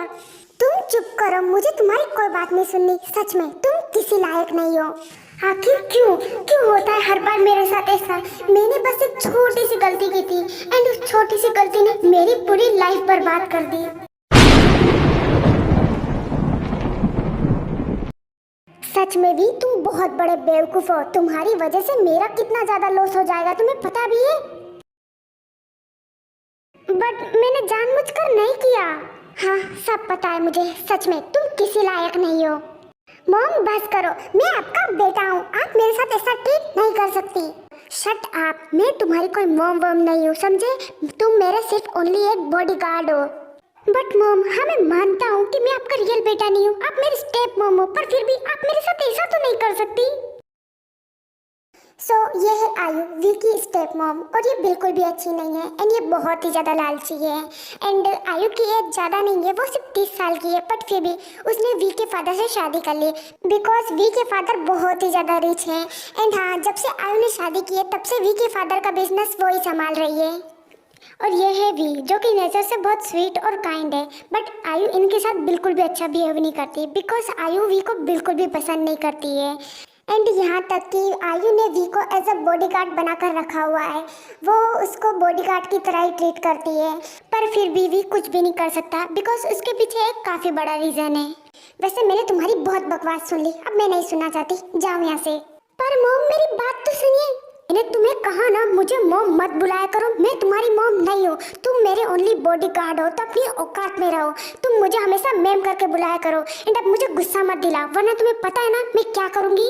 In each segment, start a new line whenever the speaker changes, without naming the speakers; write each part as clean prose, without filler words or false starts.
किया। तुम चुप करो, मुझे तुम्हारी कोई बात नहीं सुननी। सच में तुम किसी लायक नहीं हो। आखिर क्यों क्यों होता है हर बार मेरे साथ ऐसा? मैंने बस एक छोटी सी गलती की थी एंड उस छोटी सी गलती ने मेरी पूरी लाइफ बर्बाद कर दी। सच में भी तुम बहुत बड़े बेवकूफ हो। तुम्हारी वजह से मेरा कितना ज्यादा लॉस हो जाएगा तुम्हें पता भी है। बट मैंने जानबूझकर नहीं किया। हाँ सब पता है मुझे। सच में तुम किसी लायक नहीं हो। मॉम बस करो, मैं आपका बेटा हूँ, आप मेरे साथ ऐसा ट्रीट नहीं कर सकती। शट अप, मैं तुम्हारी कोई मॉम वॉम नहीं हूँ, समझे? तुम मेरे सिर्फ ओनली एक बॉडीगार्ड हो। बट मॉम हाँ मैं मानता हूँ कि मैं आपका रियल बेटा नहीं हूँ, आप मेरी स्टेप मॉम हो, पर फिर भी आप मेरे साथ ऐसा तो नहीं कर सकती। सो ये है आयु, वी की स्टेप मॉम, और ये बिल्कुल भी अच्छी नहीं है एंड ये बहुत ही ज़्यादा लालची है। एंड आयु की एज ज़्यादा नहीं है, वो सिर्फ 30 साल की है, बट फिर भी उसने वी के फादर से शादी कर ली बिकॉज वी के फादर बहुत ही ज़्यादा रिच हैं। एंड हाँ, जब से आयु ने शादी की है तब से वी के फादर का बिजनेस वो ही संभाल रही है। और ये है वी, जो कि नेचर से बहुत स्वीट और काइंड है, बट आयु इनके साथ बिल्कुल भी अच्छा बिहेव नहीं करती बिकॉज आयु वी को बिल्कुल भी पसंद नहीं करती है। एंड यहाँ तक कि आयु ने वी को एज अ बॉडीगार्ड बनाकर रखा हुआ है, वो उसको बॉडीगार्ड की तरह ही ट्रीट करती है, पर फिर भी वी कुछ भी नहीं कर सकता बिकॉज उसके पीछे एक काफ़ी बड़ा रीज़न है। वैसे मैंने तुम्हारी बहुत बकवास सुन ली, अब मैं नहीं सुनना चाहती, जाओ यहाँ से। पर मॉम मेरी बात तो सुनिए, मैंने तुम्हें कहा ना मुझे मॉम मत बुलाया करो, मैं तुम्हारी मॉम नहीं हूँ, तुम मेरे ओनली बॉडीगार्ड हो, तो अपनी औकात में रहो। तुम मुझे हमेशा मैम करके बुलाया करो एंड अब मुझे गुस्सा मत दिलाओ, वरना तुम्हें पता है ना मैं क्या करूँगी।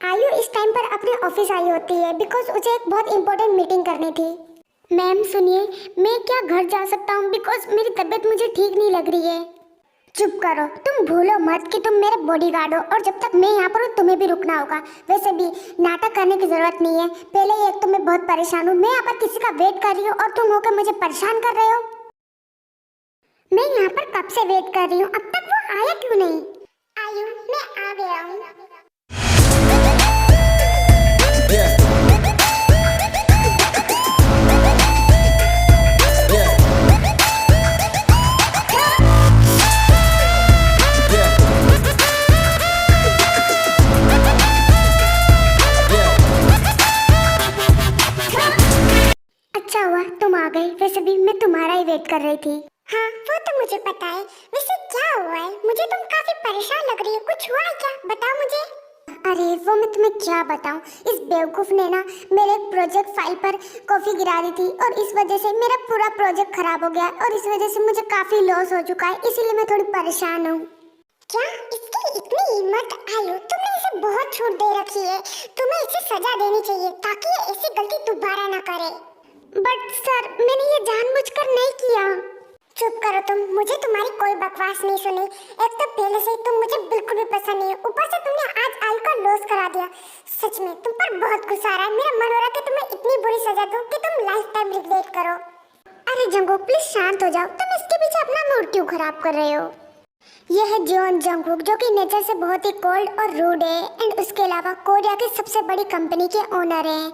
आयु इस टाइम पर अपने ऑफिस आई होती है बिकॉज उसे एक बहुत इंपॉर्टेंट मीटिंग करनी थी। मैम सुनिए, मैं क्या घर जा सकता हूँ बिकॉज मेरी तबीयत मुझे ठीक नहीं लग रही है। चुप करो, तुम भूलो मत कि तुम मेरे बॉडीगार्ड हो और जब तक मैं यहाँ पर हूँ तुम्हें भी रुकना होगा। वैसे भी नाटक करने की जरूरत नहीं है, पहले ही एक तो मैं बहुत परेशान हूँ, मैं यहाँ पर किसी का वेट कर रही हूँ और तुम होकर मुझे परेशान कर रहे हो। मैं यहाँ पर कब से वेट कर रही हूँ, अब तक वो आया क्यों नहीं? आयु मैं आ गया हूँ। अच्छा हुआ तुम आ गए, वैसे भी मैं तुम्हारा ही वेट कर रही थी। हाँ वो तो मुझे पता है, वैसे क्या हुआ है? मुझे तुम काफी परेशान लग रही हो, कुछ हुआ है क्या? बताओ मुझे। अरे वो मैं तुम्हें क्या बताऊं, इस बेवकूफ ने ना मेरे प्रोजेक्ट फाइल पर कॉफी गिरा दी थी और इस वजह से मेरा पूरा प्रोजेक्ट खराब हो गया और इस वजह से मुझे काफी लॉस हो चुका है, इसीलिए मैं थोड़ी परेशान हूँ। क्या इसकी इतनी हिम्मत? आयु तुमने इसे बहुत छूट दे रखी है, तुम्हें इसे सजा देनी चाहिए ताकि ये ऐसी गलती दोबारा ना करे। बट सर मैंने ये जानबूझकर नहीं किया। चुप करो तुम, मुझे तुम्हारी कोई बकवास नहीं सुनी। एक तो पहले से तुम मुझे बिल्कुल भी पसंद नहीं हो, ऊपर से तुमने आज आयु का लॉस करा दिया। सच में तुम पर बहुत गुस्सा आ रहा है, मेरा मन हो रहा है कि तुम्हें इतनी बुरी सजा दूं कि तुम लाइफ टाइम रिग्रेट करो। अरे जंगकुक प्लीज शांत हो जाओ, तुम इसके पीछे अपना मूड क्यों खराब कर रहे हो? यह है जॉन जंगकुक, जो कि नेचर से बहुत ही कोल्ड और रूड है एंड उसके अलावा कोरिया की सबसे बड़ी कंपनी के ओनर हैं।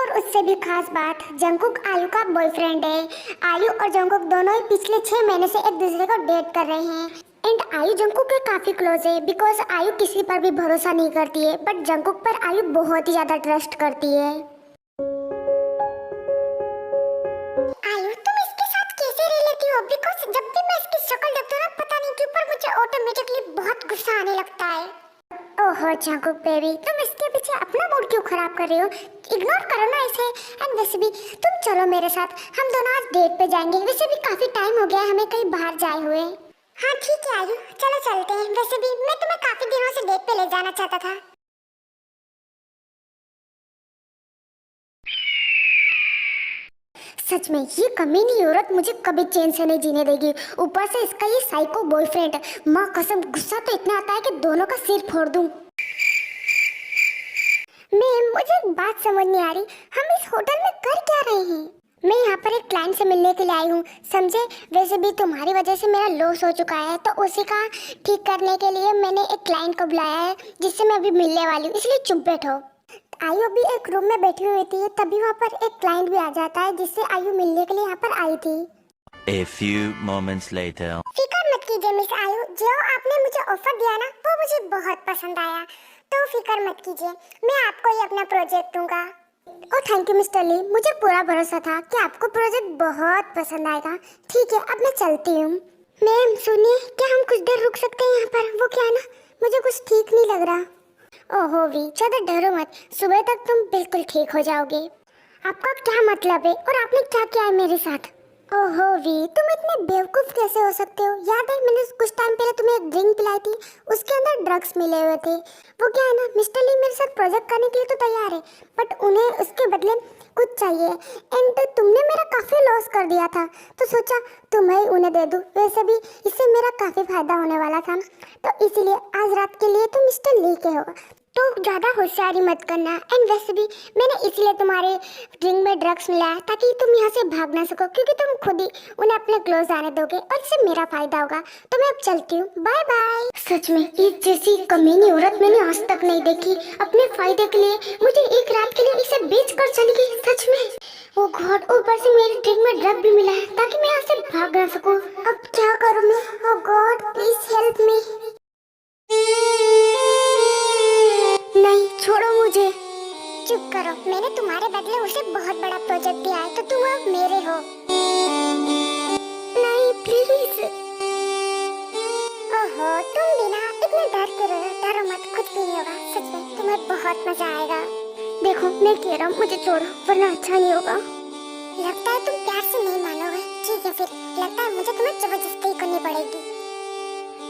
और उससे भी खास बात, जंगकुक आयु का बॉयफ्रेंड है। आयु और जंगकुक दोनों ही पिछले 6 महीने से एक दूसरे को डेट कर रहे हैं एंड आयु जंगकुक के काफी क्लोज है बिकॉज आयु किसी पर भी भरोसा नहीं करती है, बट जंगकुक पर आयु बहुत ही ज्यादा ट्रस्ट करती है। आयु तुम इसके साथ कैसे रह लेती हो? बिकॉज जब भी मैं इसकी शक्ल देखती हूँ ना, पता नहीं क्यों पर मुझे ऑटोमेटिकली बहुत गुस्सा आने लगता है। ओहो जंगकुक बेबी, तुम इसके पीछे अपना मूड क्यों खराब कर रही हो? इग्नोर करो ना इसे। एंड वैसे भी तुम चलो मेरे साथ, हम दोनों आज डेट पे जाएंगे, वैसे भी काफी टाइम हो गया हमें कहीं बाहर जाए हुए। हाँ ठीक है आयु, चलो चलते हैं। वैसे भी मैं तुम्हें काफी दिनों से डेट पे ले जाना चाहता था। सच में ये कमीनी औरत मुझे कभी चैन से नहीं जीने देगी, ऊपर से इसका ये साइको बॉयफ्रेंड। माँ कसम गुस्सा तो इतना आता है कि दोनों का सिर फोड़ दूं। मैम मुझे एक बात समझ नहीं आ रही, हम इस होटल में कर क्या रहे हैं? मैं यहाँ पर एक क्लाइंट से मिलने के लिए आई हूँ, समझे? वैसे भी तुम्हारी वजह से मेरा लॉस हो चुका है, तो उसी का ठीक करने के लिए मैंने एक क्लाइंट को बुलाया है जिससे मैं अभी मिलने वाली हूँ, इसलिए चुप बैठो। आयु अभी एक रूम में बैठी हुई थी, तभी वहाँ पर एक क्लाइंट भी आ जाता है जिससे आयु मिलने के लिए यहाँ पर आई थी।
A few moments later.
फिकर मत कीजिए मिस आयु, जो आपने मुझे ऑफर दिया ना वो मुझे बहुत पसंद आया, तो फिकर मत कीजिए, मैं आपको ही अपना प्रोजेक्ट दूंगा। ओह थैंक यू मिस्टर ली, मुझे पूरा भरोसा था कि आपको प्रोजेक्ट बहुत पसंद आएगा। ठीक है, अब मैं चलती हूँ। मैम सुनिए, क्या हम कुछ देर रुक सकते हैं यहाँ पर? वो क्या है ना, मुझे कुछ ठीक नहीं लग रहा। ओहो वी, ज़्यादा डरो मत, सुबह तक तुम बिल्कुल ठीक हो जाओगे। आपका क्या मतलब है और आपने क्या किया है मेरे साथ? ओहो वी, तुम इतने बेवकूफ कैसे हो सकते हो? याद है मैंने कुछ टाइम पहले तुम्हें एक ड्रिंक पिलाई थी, उसके अंदर ड्रग्स मिले हुए थे। वो क्या है ना, मिस्टर ली मेरे साथ प्रोजेक्ट करने के लिए तो तैयार है, बट उन्हें उसके बदले कुछ चाहिए, एंड तुमने मेरा काफ़ी लॉस कर दिया था, तो सोचा तुम्हें उन्हें दे दूँ। वैसे भी इससे मेरा काफ़ी फायदा होने वाला था, तो इसीलिए आज रात के लिए तुम मिस्टर ली के हो, तो ज़्यादा होशियारी मत करना। एंड वैसे भी मैंने इसलिए तुम्हारे ड्रिंक में ड्रग्स मिलाया ताकि तुम यहाँ से भाग ना सको, क्योंकि तुम खुद ही उन्हें अपने क्लोज आने दोगे और इससे मेरा फायदा होगा। तो मैं अब चलती हूँ, बाय बाय। सच में इस जैसी कमीनी औरत मैंने आज तक नहीं देखी। अपने फायदे के लिए मुझे एक रात के लिए इसे बेच कर चली गई। सच में ओ गॉड, ऊपर से मेरी ड्रिंक में ड्रग भी मिला है ताकि मैं यहाँ से भाग ना सकूँ। अब क्या करूँ मैं? ओ गॉड प्लीज हेल्प मी। नहीं छोड़ो मुझे। चुप करो, मैंने तुम्हारे बदले उसे बहुत बड़ा प्रोजेक्ट दिया है, तो तुम अब मेरे हो। नहीं प्लीज। ओहो तुम बिना इतने डर के रहो, डरो मत, कुछ भी नहीं होगा। सच में तुम्हें बहुत मजा आएगा। देखो मैं कह रहा हूँ, मुझे छोड़ो वरना अच्छा नहीं होगा। लगता है तुम प्यार से नहीं मानोगे। ठीक है फिर, लगता है मुझे तुम्हें जबरदस्ती करनी पड़ेगी।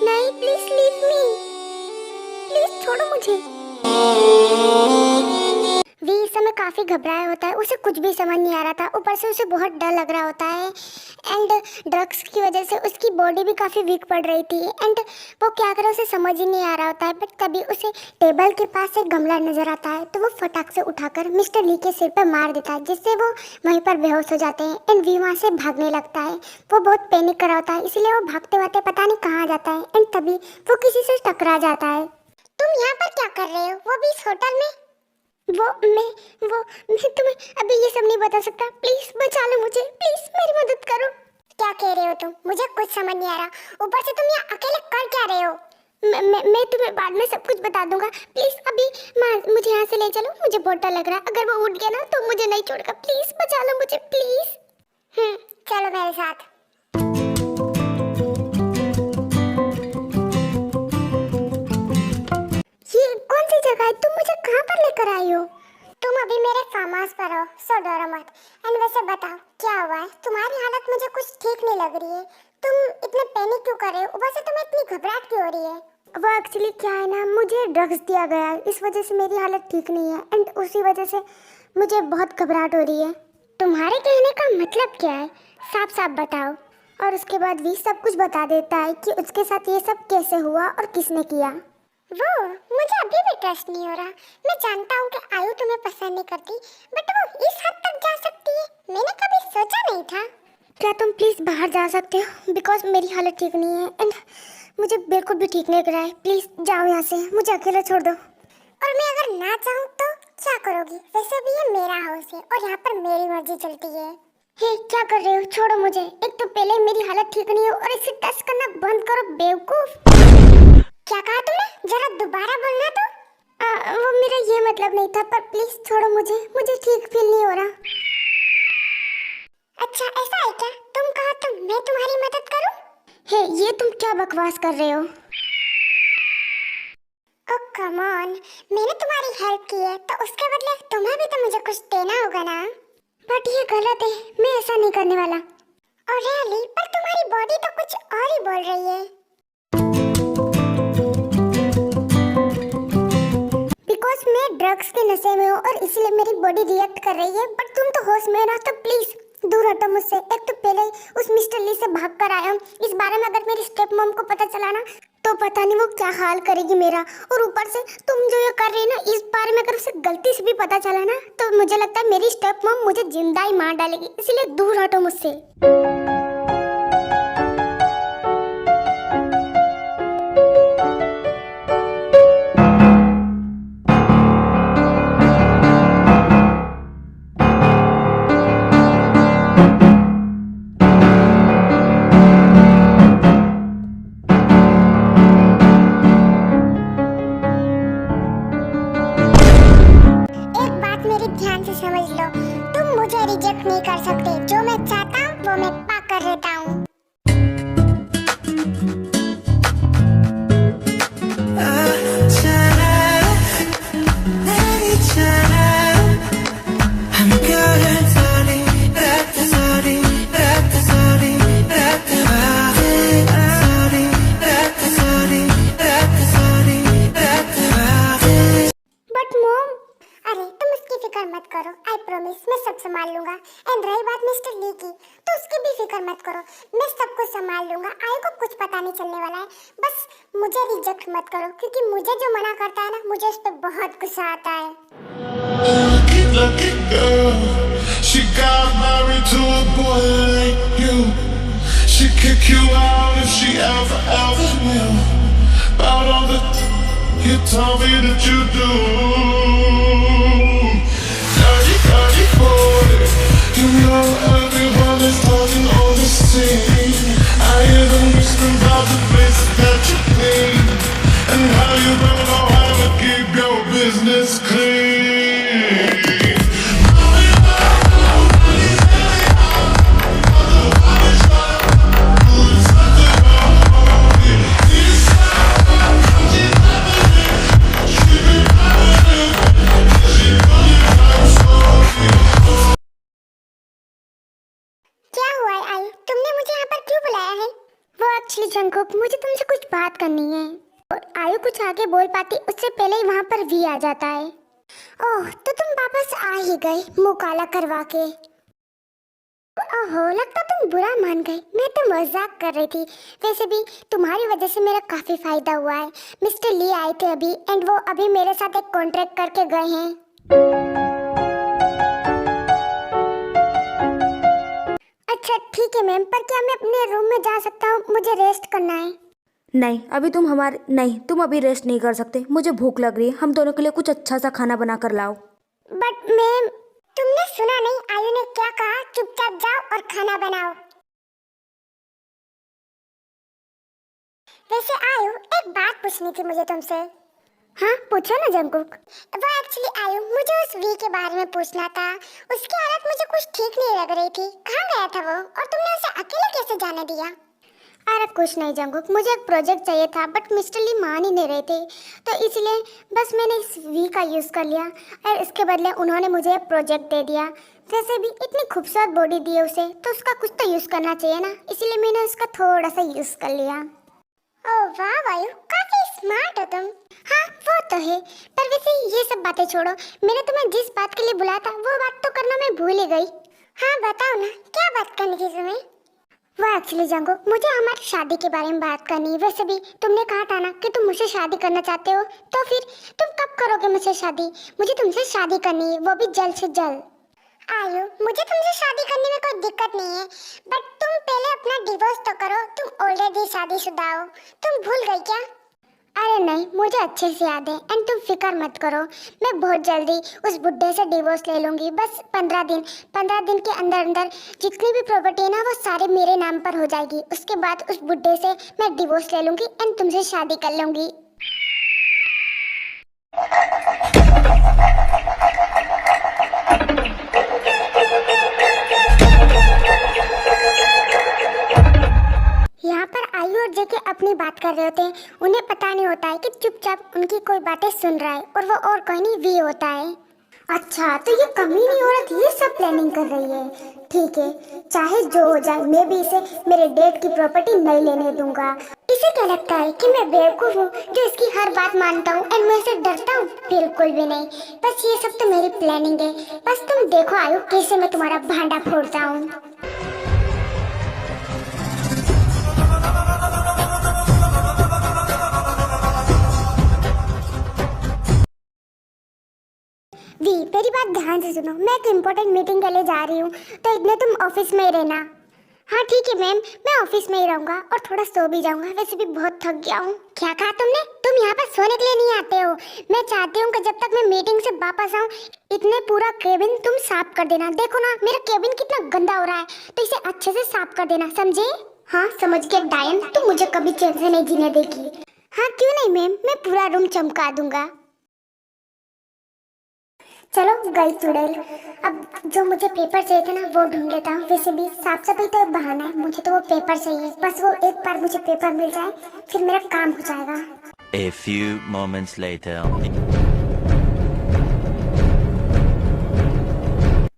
नहीं प्लीज लीव मी, प्लीज छोड़ो मुझे। वी इस समय काफ़ी घबराया होता है, उसे कुछ भी समझ नहीं आ रहा था, ऊपर से उसे बहुत डर लग रहा होता है, एंड ड्रग्स की वजह से उसकी बॉडी भी काफ़ी वीक पड़ रही थी, एंड वो क्या करे उसे समझ ही नहीं आ रहा होता है। बट तभी उसे टेबल के पास एक गमला नजर आता है, तो वो फटाक से उठाकर मिस्टर ली के सिर पर मार देता है, जिससे वो वहीं पर बेहोश हो जाते हैं, एंड वी वहाँ से भागने लगता है। वो बहुत पैनिक कर रहा होता है, इसलिए वो भागते भागते पता नहीं कहाँ जाता है, एंड तभी वो किसी से टकरा जाता है। तुम यहाँ पर क्या कर रहे हो, वो भी इस होटल में? मैं तुम्हें अभी ये सब नहीं बता सकता, प्लीज बचा लो मुझे, प्लीज मेरी मदद करो। क्या कह रहे हो तुम? मुझे कुछ समझ नहीं आ रहा, ऊपर से तुम यहाँ अकेले कर क्या रहे हो? मैं तुम्हें बाद में सब कुछ बता दूंगा, प्लीज अभी मुझे यहाँ से ले चलो, मुझे बहुत डर लग रहा है, अगर वो उठ गया ना तो मुझे नहीं छोड़ेगा, प्लीज बचा लो मुझे प्लीज। चलो मेरे साथ। ये कौन सी जगह है? तुम मुझे कहाँ पर लेकर आई हो? तुम अभी मेरे फार्म हाउस पर हो, सो डरो मत। एंड वैसे बताओ क्या हुआ है? तुम्हारी हालत मुझे कुछ ठीक नहीं लग रही है, तुम इतने पैनिक क्यों कर रहे हो? ऊपर से तुम्हें इतनी घबराहट क्यों हो रही है? वो एक्चुअली क्या है ना, मुझे ड्रग्स दिया गया है, इस वजह से मेरी हालत ठीक नहीं है, एंड उसी वजह से मुझे बहुत घबराहट हो रही है। तुम्हारे कहने का मतलब क्या है? साफ साफ बताओ। और उसके बाद भी सब कुछ बता देता है कि उसके साथ ये सब कैसे हुआ और किसने किया। वो मुझे अभी भी ट्रस्ट नहीं हो रहा। मैं जानता हूँ कि आयु तुम्हें पसंद नहीं करती, बट वो इस हद तक जा सकती है, मैंने कभी सोचा नहीं था। क्या तुम प्लीज बाहर जा सकते हो? बिकॉज मेरी हालत ठीक नहीं है, एंड मुझे बिल्कुल भी ठीक नहीं लग रहा है। प्लीज जाओ यहाँ से, मुझे अकेला छोड़ दो। और मैं अगर ना चाहूँ तो क्या करोगी? वैसे भी ये मेरा हाउस है और यहाँ पर मेरी मर्जी चलती है। हे क्या कर रहे हो? छोड़ो मुझे। एक तो पहले मेरी हालत ठीक नहीं हो और इसे टच करना बंद करो बेवकूफ। क्या कहा तुमने? जरा दोबारा बोलना तो। वो मेरा ये मतलब नहीं था, पर प्लीज छोड़ो मुझे, मुझे ठीक फील नहीं हो रहा। अच्छा ऐसा है क्या? तुम कहा तो मैं तुम्हारी मदद करूं? हे ये तुम क्या बकवास कर रहे हो? ओह कम ऑन, मैंने तुम्हारी हेल्प की है तो उसके बदले तुम्हें भी तो मुझे कुछ देना होगा ना। बट ये गलत है, मैं ऐसा नहीं करने वाला। और रियली? पर तुम्हारी बॉडी तो कुछ और ही बोल रही है। बिकॉज मैं ड्रग्स के नशे में हूँ और इसलिए मेरी बॉडी रिएक्ट कर रही है, बट तुम तो होश में हो ना, तो प्लीज दूर हटो मुझसे। एक तो पहले ही उस मिस्टर ली से भाग कर आया हूँ, इस बारे में अगर मेरी स्टेप मॉम को पता चला ना तो पता नहीं वो क्या हाल करेगी मेरा। और ऊपर से तुम जो ये कर रही है ना, इस बारे में अगर उसे गलती से भी पता चला ना तो मुझे लगता है मेरी स्टेप मॉम मुझे जिंदा ही मार डालेगी, इसलिए दूर हटो मुझसे। ध्यान से समझ लो, तुम मुझे रिजेक्ट नहीं कर सकते। जो मैं चाहता हूँ वो मैं पा कर लेता हूँ। मत करो, आई प्रॉमिस मैं सब संभाल लूंगा। एंड रही बात मिस्टर ली की, तो उसकी भी फिक्र मत करो, मैं सब कुछ संभाल लूंगा। आई को कुछ पता नहीं चलने वाला है। बस मुझे रिजेक्ट मत करो, क्योंकि मुझे जो मना करता है ना, मुझे उस पर बहुत गुस्सा आता है। She got married to a boy like you. She kick you out if she ever will. About all the you told me that you do. Dirty 40. You know everybody's talking all the scene. I hear them whispering about the places that you clean and how you don't know how to keep your business clean. Actually Jungkook, मुझे तुमसे कुछ बात करनी है। और आयु कुछ आगे बोल पाती उससे पहले ही वहाँ पर वी आ जाता है। ओह, तो तुम वापस आ ही गए मुँह काला करवा के। ओहो, लगता तुम बुरा मान गए। मैं तो मजाक कर रही थी। वैसे भी तुम्हारी वजह से मेरा काफी फायदा हुआ है। मिस्टर ली आए थे अभी, एंड वो अभी मेरे साथ एक कॉन्ट्रैक्ट करके गए हैं। अच्छा ठीक है मैम, पर क्या मैं अपने रूम में जा सकता हूँ? मुझे रेस्ट करना है।
नहीं, तुम अभी रेस्ट नहीं कर सकते। मुझे भूख लग रही है। हम दोनों के लिए कुछ अच्छा सा खाना बना कर लाओ।
बट मैम, तुमने सुना नहीं आयु ने क्या कहा? चुपचाप जाओ और खाना बनाओ। वैसे आयु, एक बात पूछनी थी मुझे तुमसे। हाँ पूछो ना जंगकुक। वो एक्चुअली आयु, मुझे उस वी के बारे में पूछना था। उसकी हालत मुझे कुछ ठीक नहीं लग रही थी। कहाँ गया था वो, और तुमने उसे अकेले कैसे जाने दिया? अरे कुछ नहीं जंगकुक, मुझे एक प्रोजेक्ट चाहिए था, बट मिस्टर ली मान ही नहीं रहे थे, तो इसलिए बस मैंने इस वी का यूज़ कर लिया और इसके बदले उन्होंने मुझे एक प्रोजेक्ट दे दिया। वैसे भी इतनी खूबसूरत बॉडी दी है उसे, तो उसका कुछ तो यूज़ करना चाहिए ना, इसलिए मैंने उसका थोड़ा सा यूज़ कर लिया। ओह वाह वायु, काफी स्मार्ट हो तुम। हाँ वो तो है, पर वैसे ये सब बातें छोड़ो। मैंने तुम्हें जिस बात के लिए बुलाया था वो बात तो करना मैं भूल ही गई। हाँ बताओ ना, क्या बात करनी थी तुम्हें? वो एक्चुअली जंगकुक, मुझे हमारी शादी के बारे में बात करनी है। वैसे भी तुमने कहा था ना कि तुम मुझसे शादी करना चाहते हो, तो फिर तुम कब करोगे मुझसे शादी? मुझे तुमसे शादी करनी है, वो भी जल्द से जल्द। आयु, मुझे तुमसे शादी करने में कोई दिक्कत नहीं है, बट तुम पहले अपना डिवोर्स तो करो। तुम ऑलरेडी शादीशुदा हो, तुम भूल गई क्या? अरे नहीं, मुझे अच्छे से याद है, एंड तुम फिक्र मत करो। मैं बहुत जल्दी उस बुड्ढे से डिवोर्स ले लूँगी। बस 15 दिन के अंदर अंदर जितनी भी प्रॉपर्टी है ना, वो सारे मेरे नाम पर हो जाएगी। उसके बाद उस बुड्ढे से मैं डिवोर्स ले लूँगी एंड तुमसे शादी कर लूँगी। यहाँ पर आयु और जेके अपनी बात कर रहे होते हैं। उन्हें पता नहीं होता है कि चुपचाप उनकी कोई बातें सुन रहा है, और वो और कोई नहीं वी होता है। अच्छा, तो ये कमीनी औरत ये सब प्लानिंग कर रही है। ठीक है, चाहे जो हो जाए, मैं भी इसे मेरे डैड की प्रॉपर्टी नहीं लेने दूंगा। इसे क्या लगता है कि मैं बेवकूफ हूँ जो इसकी हर बात मानता हूँ एंड मैं इसे डरता हूँ? बिल्कुल भी नहीं। बस ये सब तो मेरी प्लानिंग है। बस तुम देखो आयु, कैसे मैं तुम्हारा भांडा फोड़ता हूँ। वी, मेरी बात ध्यान से सुनो। मैं एक इम्पोर्टेंट मीटिंग के लिए जा रही हूँ, तो इतने तुम ऑफिस में ही रहना। हाँ ठीक है मैम, मैं ऑफिस में ही रहूँगा और थोड़ा सो भी जाऊँगा। वैसे भी बहुत थक गया हूँ। क्या कहा तुमने? तुम यहाँ पर सोने के लिए नहीं आते हो। मैं चाहती हूँ कि जब तक मैं मीटिंग से वापस आऊँ, इतने पूरा केबिन तुम साफ कर देना। देखो ना मेरा केबिन कितना गंदा हो रहा है, तो इसे अच्छे से साफ कर देना, समझे? हाँ समझ गया डायन, तुम मुझे कभी चैन से नहीं जीने देगी। हाँ क्यों नहीं मैम, मैं पूरा रूम चमका दूंगा। चलो गई चुड़ैल। अब जो मुझे पेपर चाहिए था ना वो ढूंढ लेता हूँ। वैसे भी साफ सफाई तो एक बहाना है, मुझे तो वो पेपर चाहिए। बस वो एक बार मुझे पेपर मिल जाए फिर मेरा काम हो जाएगा।
A few moments later.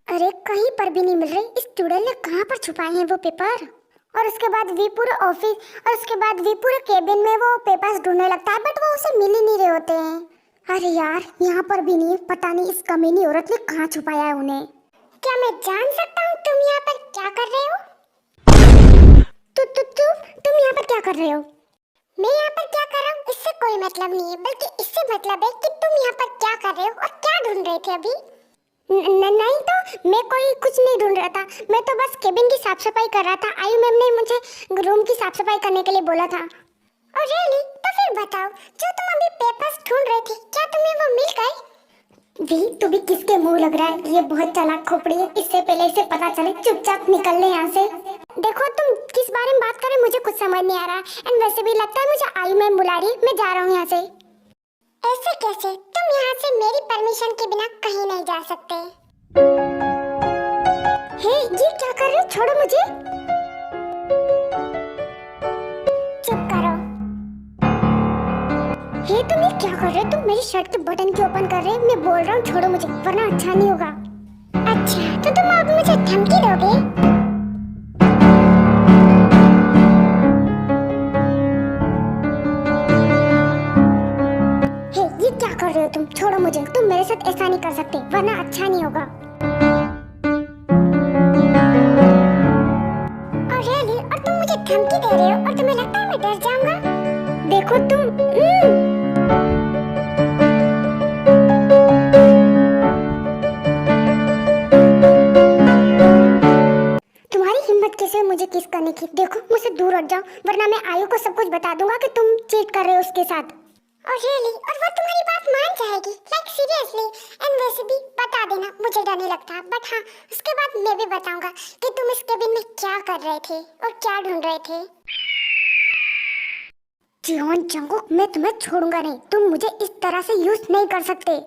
अरे कहीं पर भी नहीं मिल रही। इस चुड़ैल ने कहाँ पर छुपाए हैं वो पेपर? और उसके बाद भी पूरे ऑफिस और उसके बाद भी पूरे केबिन में वो पेपर्स ढूंढने लगता है, बट वो उसे मिल ही नहीं रहे होते हैं। अरे यार यहाँ पर भी नहीं, पता नहीं इस कमीनी औरत ने कहाँ छुपाया है उन्हें। क्या मैं जान सकता हूँ तुम यहाँ पर क्या कर रहे हो? तुम यहाँ पर क्या कर रहे हो? मैं यहाँ पर क्या कर रहा हूँ इससे कोई मतलब नहीं है, बल्कि इससे मतलब है कि तुम यहाँ पर क्या कर रहे हो और क्या ढूंढ रहे थे अभी? नहीं तो मैं कोई कुछ नहीं ढूंढ रहा था, मैं तो बस केबिन की साफ सफाई कर रहा था। आयु मैम ने मुझे रूम की साफ सफाई करने के लिए बोला था। और रियली? तो फिर बताओ, जो तुम अभी पेपर्स ढूंढ रहे थे क्या तुम्हें वो मिल गए? वी तू भी किसके मुंह लग रहा है? ये बहुत चालाक खोपड़ी है, इससे पहले इसे पता चले चुपचाप निकल ले यहाँ से। देखो तुम किस बारे में बात कर रहे, मुझे कुछ समझ नहीं आ रहा है। एंड वैसे भी लगता है मुझे आयु मैम बुला रही है, मैं जा रहा हूँ यहाँ से। ऐसे कैसे? तुम यहाँ से मेरी परमिशन के बिना कहीं नहीं जा सकते। हे ये क्या कर रहे हो? छोड़ो मुझे। चुप करो। हे तुम ये क्या कर रहे हो? तुम मेरी शर्ट के बटन क्यों ओपन कर रहे हो? मैं बोल रहा हूँ छोड़ो मुझे, वरना अच्छा नहीं होगा। अच्छा तो तुम अब मुझे धमकी दोगे? ये क्या कर रहे हो तुम? छोड़ो मुझे, तुम मेरे साथ ऐसा नहीं कर सकते, वरना अच्छा नहीं होगा। और रियली? और तुम मुझे धमकी दे रहे हो और तुम्हें लगता है मैं डर जाऊंगा? देखो तुम तुम्हारी हिम्मत कैसे हुई मुझे किस करने की? देखो मुझसे दूर हट जाओ, वरना मैं आयु को सब कुछ बता दूंगा कि तुम चीट कर रहे हो उसके साथ। और रियली? और वो तुम्हारी बात मान जाएगी? Like seriously? एंड वैसे भी बता देना, मुझे डर नहीं लगता, बट हाँ उसके बाद मैं भी बताऊंगा कि तुम इस केबिन में क्या कर रहे थे और क्या ढूंढ रहे थे। जियोन जंगकुक, मैं तुम्हें छोड़ूंगा नहीं, तुम मुझे इस तरह से यूज नहीं कर सकते।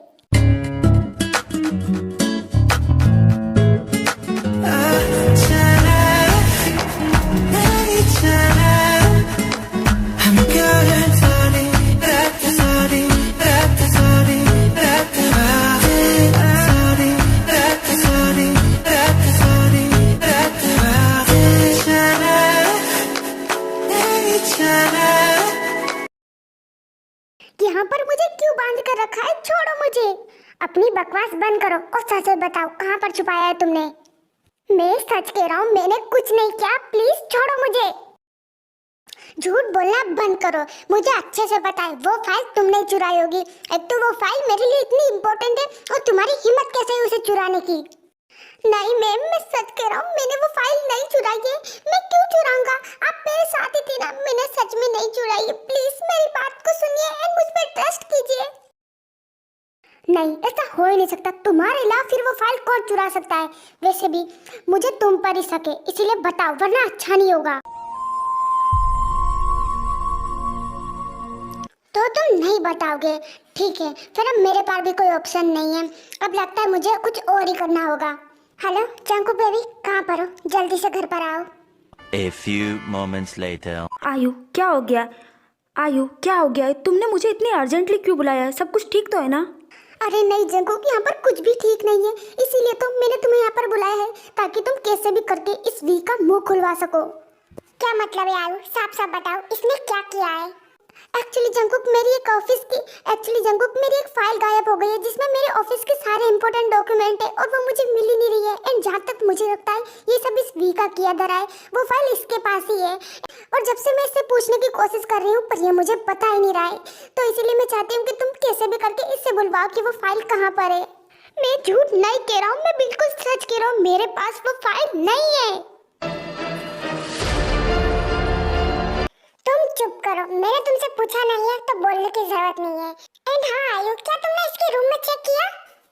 यहाँ पर मुझे क्यों बांध कर रखा है? छोड़ो मुझे। अपनी बकवास बंद करो और सच सच बताओ कहाँ पर छुपाया है तुमने? मैं सच कह रहा हूँ, मैंने कुछ नहीं किया, प्लीज छोड़ो मुझे। झूठ बोलना बंद करो, मुझे अच्छे से पता है वो फाइल तुमने चुराई होगी। एक तो वो फाइल मेरे लिए इतनी इम्पोर्टेंट है और तुम्हारी हिम्मत कैसे है उसे चुराने की? नहीं मैम, मैं सच कह रहा हूँ, मैंने वो फाइल नहीं चुराई है। मैं क्यों चुराऊंगा? आप मेरे साथ ही थी ना, मैंने सच में नहीं चुराई है। प्लीज मेरी बात को सुनिए एंड मुझ पर ट्रस्ट कीजिए। नहीं ऐसा हो ही नहीं सकता, तुम्हारे अलावा फिर वो फाइल कौन चुरा सकता है? वैसे भी मुझे तुम पर ही शक है, इसीलिए बताओ वरना अच्छा नहीं होगा। तो तुम नहीं बताओगे? ठीक है, फिर अब मेरे पास भी कोई ऑप्शन नहीं है। अब लगता है मुझे कुछ और ही करना होगा। हेलो जंकू बेबी, कहाँ पर हो? जल्दी से घर पर आओ।
A few moments later.
आयु क्या हो गया? आयु क्या हो गया? तुमने मुझे इतनी अर्जेंटली क्यों बुलाया है? सब कुछ ठीक तो है ना?
अरे नहीं जंकू, यहाँ पर कुछ भी ठीक नहीं है, इसीलिए तो मैंने तुम्हें यहाँ पर बुलाया है ताकि तुम कैसे भी करके इस वी का मुंह खुलवा सको। क्या मतलब है आयु? साफ साफ बताओ इसने क्या किया है? एक्चुअली जंकुक मेरी एक फाइल गायब हो गई है जिसमें मेरे ऑफिस के सारे इंपॉर्टेंट डॉक्यूमेंट है और वो मुझे मिल ही नहीं रही है। एंड जहाँ तक मुझे लगता है ये सब इस वी का किया धरा है, वो फाइल इसके पास ही है। और जब से मैं इससे पूछने की कोशिश कर रही हूँ पर ये मुझे पता ही नहीं रहा है, तो इसीलिए मैं चाहती हूँ कि तुम कैसे भी करके इससे बुलवाओ कि वो फाइल कहाँ पर है। मैं झूठ नहीं कह रहा हूँ, मैं बिल्कुल सच कह रहा हूँ, मेरे पास वो फाइल नहीं है। तुम चुप करो, मैंने तुमसे पूछा नहीं है तो बोलने की जरूरत नहीं है। एंड हाँ आयु, क्या तुमने इसके रूम में चेक किया?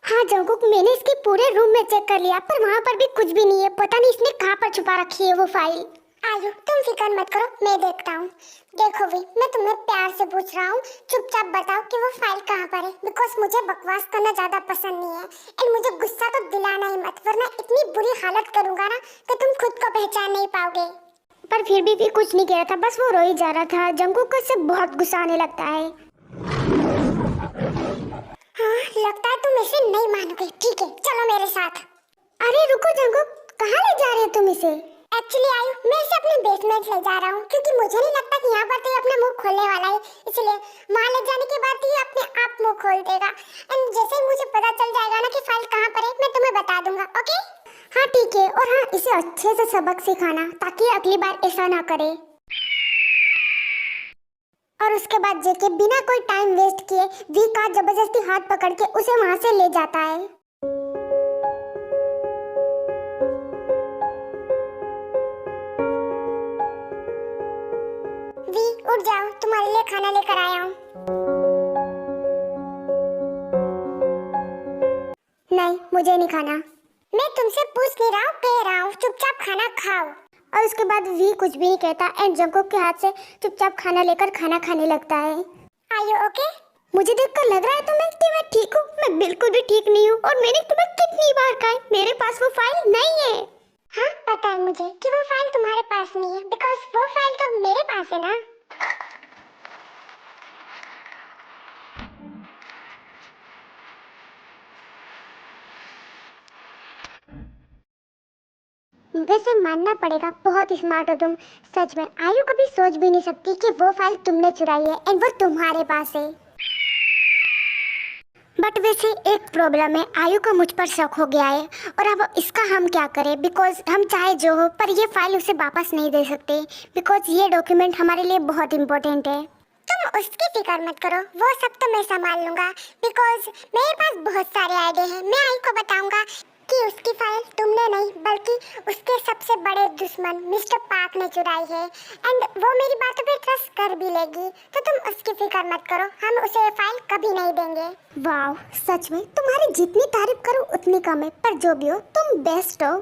हाँ जंकुक, मैंने इसके पूरे रूम में चेक कर लिया पर वहाँ पर भी कुछ भी नहीं है। पता नहीं इसने कहाँ पर छुपा रखी है वो फाइल। आयु तुम फिक्र मत करो, मैं देखता हूँ। देखो भी, मैं तुम्हें प्यार से पूछ रहा हूँ, चुपचाप बताओ कि वो फाइल कहाँ पर है, बिकॉज मुझे बकवास करना ज्यादा पसंद नहीं है। एंड मुझे गुस्सा तो दिलाना ही मत, वरना इतनी बुरी हालत करूंगा ना कि तुम खुद को पहचान नहीं पाओगे। पर फिर भी कुछ नहीं कह रहा था, बस वो रो ही जा रहा था। जंगकुक को इससे बहुत गुस्सा आने लगता है। हाँ, लगता है तुम इसे नहीं मानोगे। ठीक है, चलो मेरे साथ। अरे रुको जंगकुक, कहाँ ले जा रहे हो तुम इसे? एक्चुअली आयु, मैं इसे अपने बेसमेंट ले जा रहा हूँ, क्योंकि मुझे नहीं लगता कि यहाँ पर तो ये अपना मुंह खोलने वाला है, इसलिए वहाँ ले जाने के बाद ये अपने आप मुंह खोल देगा। एंड जैसे ही मुझे पता चल जाएगा ना कि फाइल कहाँ पर है, मैं तुम्हें बता दूंगा। ओके? हाँ ठीक है, और हाँ, इसे अच्छे से सबक सिखाना ताकि अगली बार ऐसा ना करे। और उसके बाद जेके बिना कोई टाइम वेस्ट किए वी का जबरदस्ती हाथ पकड़ के उसे वहाँ से ले जाता है। वी उठ जाओ, तुम्हारे लिए खाना लेकर आया हूँ। नहीं, मुझे नहीं खाना। मैं तुमसे पूछ नहीं रहा हूँ, कह रहा हूँ चुपचाप खाना खाओ। और उसके बाद वी कुछ भी नहीं कहता एंड जंगकुक के हाथ से चुपचाप खाना लेकर खाना खाने लगता है। Are you okay? मुझे देखकर लग रहा है तुम्हें कि मैं ठीक हूँ। मैं बिल्कुल भी ठीक नहीं हूँ, और मैंने तुम्हें कितनी बार कहा है, मेरे पास वो फाइल नहीं है। हाँ पता है मुझे कि वो फाइल तुम्हारे पास नहीं है, बिकॉज वो फाइल तो मेरे पास है ना। वैसे मानना पड़ेगा, बहुत स्मार्ट हो तुम। सच में आयु कभी सोच भी नहीं सकती कि वो फाइल तुमने चुराई है एंड वो तुम्हारे पास है। बट वैसे एक प्रॉब्लम है, आयु को मुझ पर शक हो गया है, और अब इसका हम क्या करें, बिकॉज हम चाहे जो हो पर ये फाइल उसे वापस नहीं दे सकते, बिकॉज ये डॉक्यूमेंट हमारे लिए बहुत इंपॉर्टेंट है। तुम उसकी फिक्र मत करो, वो सब तो मैं संभाल लूंगा, बिकॉज मेरे पास बहुत सारे आइडिया हैं। मैं आयु को बताऊंगा कि उसकी फाइल तुमने नहीं बल्कि उसके सबसे बड़े दुश्मन मिस्टर पार्क ने चुराई है, एंड वो मेरी बातों पे ट्रस्ट कर भी लेगी। तो तुम उसकी फिक्र मत करो, हम उसे ये फाइल कभी नहीं देंगे। वाह, सच में तुम्हारी जितनी तारीफ करूं उतनी कम है, पर जो भी हो तुम बेस्ट हो।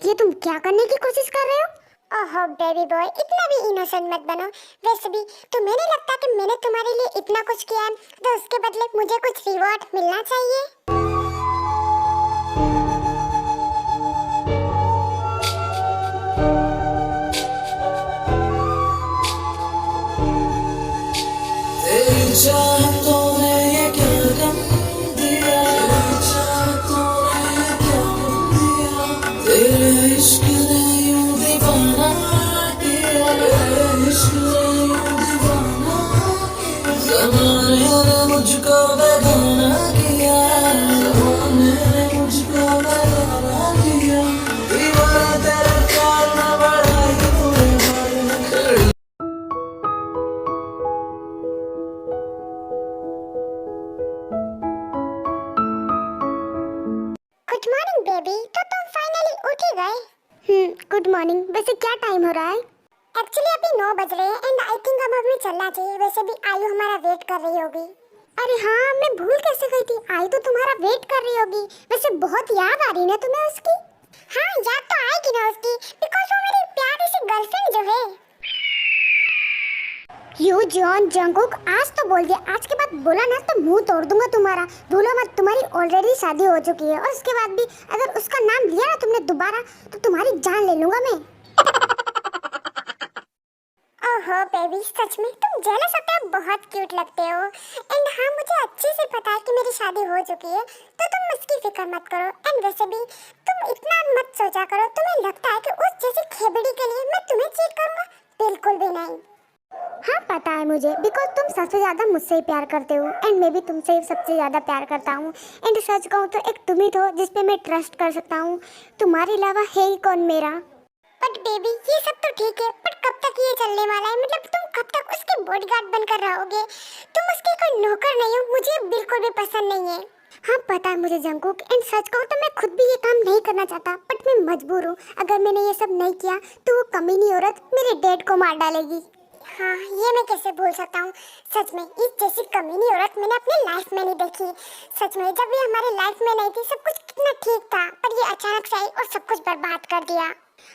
ये तुम क्या करने की कोशिश कर रहे हो? ओहो बेबी बॉय, इतना भी इनोसेंट मत बनो। वैसे भी तुम्हें नहीं लगता कि मैंने तुम्हारे लिए इतना कुछ किया है, तो उसके बदले मुझे कुछ रिवॉर्ड मिलना चाहिए?
मुझको बेगाना किया, मुझको बेगाना किया, दीवाना तेरा प्यार न बढ़ाई पूरे भर।
गुड मॉर्निंग बेबी, तो तुम फाइनली उठ ही गए। Good morning. वैसे क्या टाइम हो रहा है? एक्चुअली अभी 9 बज रहे हैं एंड आई थिंक अब हमें चलना चाहिए। वैसे भी आयु हमारा वेट कर रही होगी। अरे हाँ, मैं भूल कैसे गई थी, आयु तो तुम्हारा वेट कर रही होगी। वैसे बहुत याद आ रही ना तुम्हें उसकी? हाँ, याद तो आएगी ना उसकी, बिकॉज़ वो मेरी प्यारी सी गर्लफ्रेंड जो है। यू जॉन जंगकुक, आज तो बोल दिया, आज के बाद बोला ना तो मुंह तोड़ दूंगा तुम्हारा। भूलो मत, तुम्हारी ऑलरेडी शादी हो चुकी है, और उसके बाद भी अगर उसका नाम लिया ना तुमने दोबारा, तो तुम्हारी जान ले लूंगा मैं। ओहो बेबी, सच में तुम जेलस होते हो, बहुत क्यूट लगते हो। एंड हाँ, मुझे अच्छे से पता है कि मेरी शादी हो चुकी है, तो तुम उसकी फिक्र मत करो। एंड वैसे भी तुम इतना मत सोचा करो। तुम्हें लगता है कि उस जैसी खेबड़ी के लिए मैं तुम्हें चीट करूंगा? बिल्कुल भी नहीं। हाँ पता है मुझे, बिकॉज तुम सबसे ज्यादा मुझसे ही प्यार करते हो, एंड मैं भी तुमसे सबसे ज्यादा प्यार करता हूँ। एंड सच कहूँ तो एक तुम ही हो जिस पे मैं ट्रस्ट कर सकता हूँ, तुम्हारे अलावा है ही कौन मेरा। बट बेबी, ये सब तो ठीक है, बट कब तक ये चलने वाला है? मतलब तुम कब तक उसके बॉडीगार्ड बनकर रहोगे? तुम उसके कोई नौकर नहीं हो, मुझे बिल्कुल भी पसंद नहीं है। हाँ पता है मुझे जंगकुक, एंड सच कहूँ तो मैं खुद भी ये काम नहीं करना चाहता, बट मैं मजबूर हूँ। अगर मैंने ये सब नहीं किया तो वो कमीनी औरत मेरे डैड को मार डालेगी। हाँ ये मैं कैसे भूल सकता हूँ। सच में इस जैसी कमीनी औरत मैंने अपनी लाइफ में नहीं देखी। सच में जब ये हमारी लाइफ में नहीं थी सब कुछ कितना ठीक था, पर ये अचानक से आई और सब कुछ बर्बाद कर दिया।